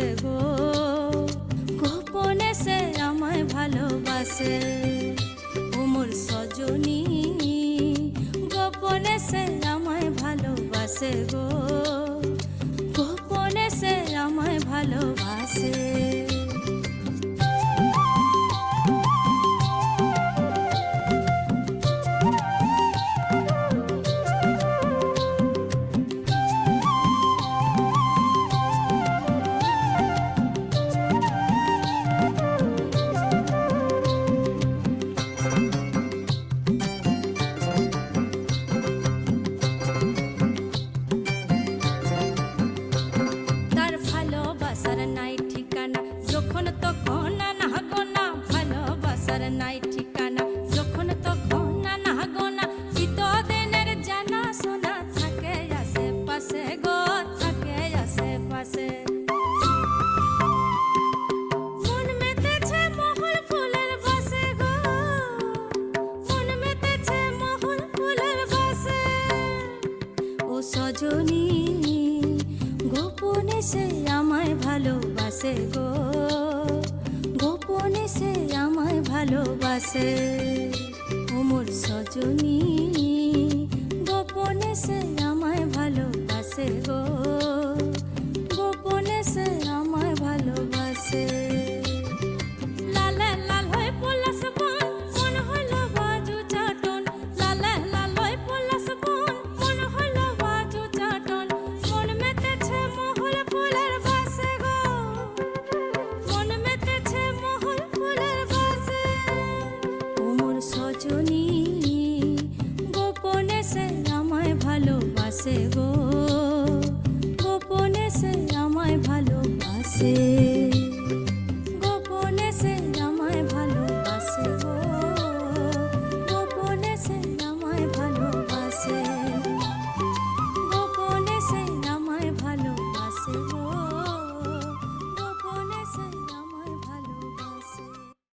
ভালোবাসে গো, গোপনে সে আমায় ভালোবাসে। ও মোর সজনী গোপনে সে আমায় ভালোবাসে গো, গোপনে সে আমায় ভালোবাসে। নাই ঠিকানা যখন তখন না গোনা, ভালোবাসার নাই ঠিকানা যখন তখন না গোনা। চিতদিনের জানা শোনা থাকে আশেপাশে গো, থাকে আশেপাশে। মন মেতেছে মহুল ফুলের বাসে গো, মন মেতেছে মহুল ফুলের বাসে। ও সজনী গোপনে সে আমায় ভালোবাসে গো, গোপনে সে আমায় ভালোবাসে। ও মোর সজনী গোপনে সে আমায় ভালোবাসে গো, গোপনে সে আমায় ভালোবাসে। লালে লাল হয়ে পলাশ বন, মন হইল বাজু চাটন। লালে লাল হয়ে পলাশ বন, মন হইল বাজু চাটন। মন মেতেছে মহুল ফুলের বাসে গো, মন মেতেছে মহুল ফুলের বাসে। ও মোর সজনী গোপনে সে আমায় ভালোবাসে গো, গোপনে সে আমায় ভালোবাসে।